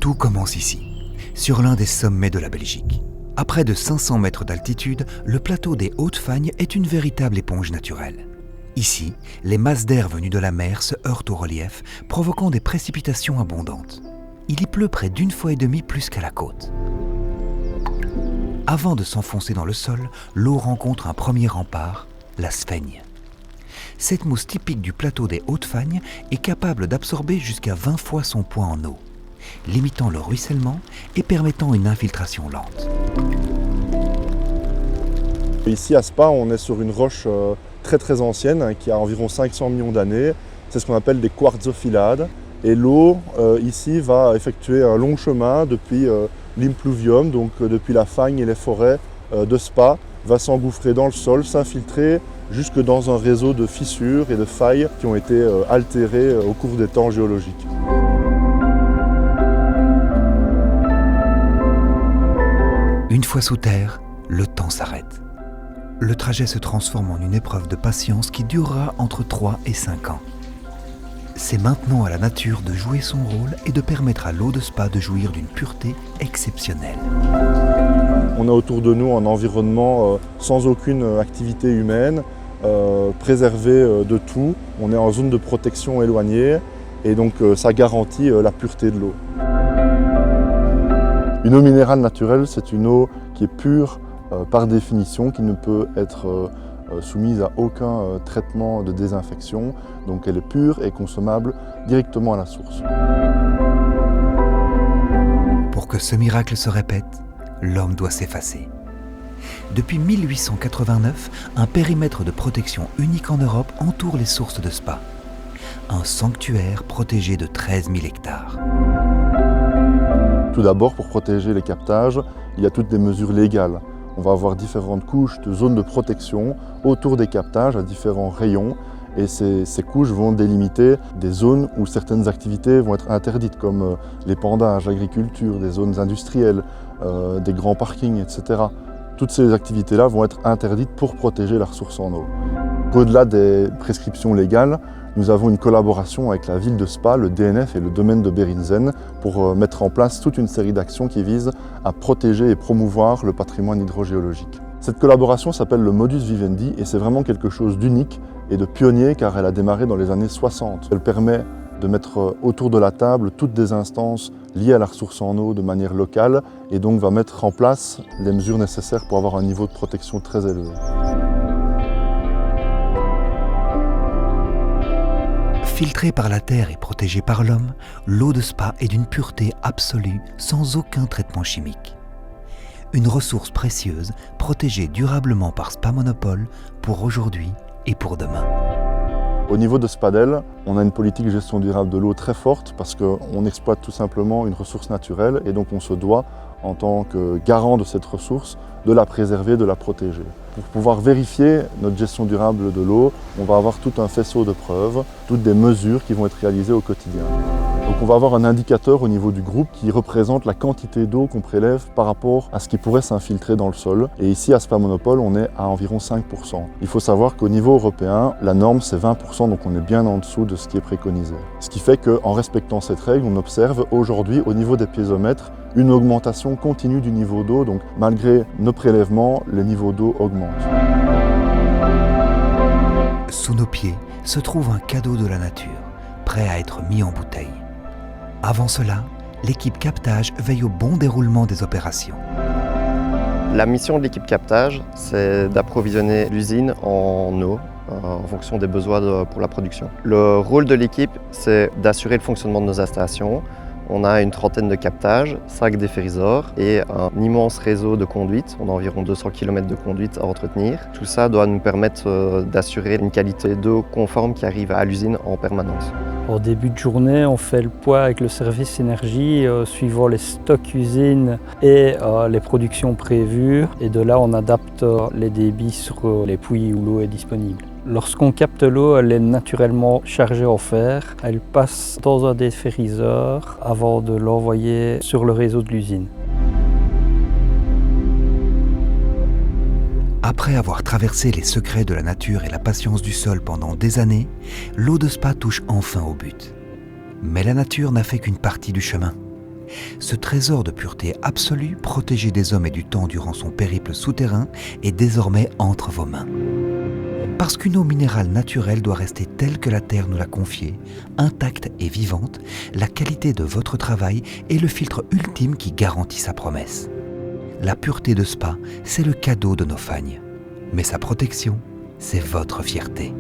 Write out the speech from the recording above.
Tout commence ici, sur l'un des sommets de la Belgique. À près de 500 mètres d'altitude, le plateau des Hautes-Fagnes est une véritable éponge naturelle. Ici, les masses d'air venues de la mer se heurtent au relief, provoquant des précipitations abondantes. Il y pleut près d'une fois et demie plus qu'à la côte. Avant de s'enfoncer dans le sol, l'eau rencontre un premier rempart, la sphaigne. Cette mousse typique du plateau des Hautes-Fagnes est capable d'absorber jusqu'à 20 fois son poids en eau, limitant le ruissellement et permettant une infiltration lente. Ici à Spa, on est sur une roche très ancienne qui a environ 500 millions d'années. C'est ce qu'on appelle des quartzophyllades. Et l'eau ici va effectuer un long chemin depuis l'impluvium, donc depuis la fagne et les forêts de Spa, va s'engouffrer dans le sol, s'infiltrer jusque dans un réseau de fissures et de failles qui ont été altérées au cours des temps géologiques. Une fois sous terre, le temps s'arrête. Le trajet se transforme en une épreuve de patience qui durera entre 3 et 5 ans. C'est maintenant à la nature de jouer son rôle et de permettre à l'eau de Spa de jouir d'une pureté exceptionnelle. On a autour de nous un environnement sans aucune activité humaine, préservé de tout. On est en zone de protection éloignée et donc ça garantit la pureté de l'eau. Une eau minérale naturelle, c'est une eau qui est pure par définition, qui ne peut être soumise à aucun traitement de désinfection. Donc elle est pure et consommable directement à la source. Pour que ce miracle se répète, l'homme doit s'effacer. Depuis 1889, un périmètre de protection unique en Europe entoure les sources de Spa. Un sanctuaire protégé de 13 000 hectares. Tout d'abord, pour protéger les captages, il y a toutes des mesures légales. On va avoir différentes couches de zones de protection autour des captages à différents rayons. Et ces couches vont délimiter des zones où certaines activités vont être interdites, comme l'épandage, l'agriculture, des zones industrielles, des grands parkings, etc. Toutes ces activités-là vont être interdites pour protéger la ressource en eau. Au-delà des prescriptions légales, nous avons une collaboration avec la ville de Spa, le DNF et le domaine de Berrinzen pour mettre en place toute une série d'actions qui visent à protéger et promouvoir le patrimoine hydrogéologique. Cette collaboration s'appelle le Modus Vivendi et c'est vraiment quelque chose d'unique et de pionnier car elle a démarré dans les années 60. Elle permet de mettre autour de la table toutes des instances liées à la ressource en eau de manière locale et donc va mettre en place les mesures nécessaires pour avoir un niveau de protection très élevé. Filtrée par la terre et protégée par l'homme, l'eau de Spa est d'une pureté absolue sans aucun traitement chimique. Une ressource précieuse, protégée durablement par Spa Monopole pour aujourd'hui et pour demain. Au niveau de Spadel, on a une politique de gestion durable de l'eau très forte parce qu'on exploite tout simplement une ressource naturelle et donc on se doit, en tant que garant de cette ressource, de la préserver, de la protéger. Pour pouvoir vérifier notre gestion durable de l'eau, on va avoir tout un faisceau de preuves, toutes des mesures qui vont être réalisées au quotidien. Donc on va avoir un indicateur au niveau du groupe qui représente la quantité d'eau qu'on prélève par rapport à ce qui pourrait s'infiltrer dans le sol. Et ici à Spa Monopole, on est à environ 5%. Il faut savoir qu'au niveau européen, la norme c'est 20%, donc on est bien en dessous de ce qui est préconisé. Ce qui fait qu'en respectant cette règle, on observe aujourd'hui au niveau des piézomètres une augmentation continue du niveau d'eau, donc malgré nos prélèvements, le niveau d'eau augmente. Sous nos pieds se trouve un cadeau de la nature, prêt à être mis en bouteille. Avant cela, l'équipe captage veille au bon déroulement des opérations. La mission de l'équipe captage, c'est d'approvisionner l'usine en eau en fonction des besoins pour la production. Le rôle de l'équipe, c'est d'assurer le fonctionnement de nos installations. On a une trentaine de captages, 5 déferriseurs et un immense réseau de conduites. On a environ 200 km de conduites à entretenir. Tout ça doit nous permettre d'assurer une qualité d'eau conforme qui arrive à l'usine en permanence. Au début de journée, on fait le point avec le service énergie, suivant les stocks usines et les productions prévues. Et de là, on adapte les débits sur les puits où l'eau est disponible. Lorsqu'on capte l'eau, elle est naturellement chargée en fer. Elle passe dans un déferriseur avant de l'envoyer sur le réseau de l'usine. Après avoir traversé les secrets de la nature et la patience du sol pendant des années, l'eau de Spa touche enfin au but. Mais la nature n'a fait qu'une partie du chemin. Ce trésor de pureté absolue, protégé des hommes et du temps durant son périple souterrain, est désormais entre vos mains. Parce qu'une eau minérale naturelle doit rester telle que la Terre nous l'a confiée, intacte et vivante, la qualité de votre travail est le filtre ultime qui garantit sa promesse. La pureté de Spa, c'est le cadeau de nos fagnes. Mais sa protection, c'est votre fierté.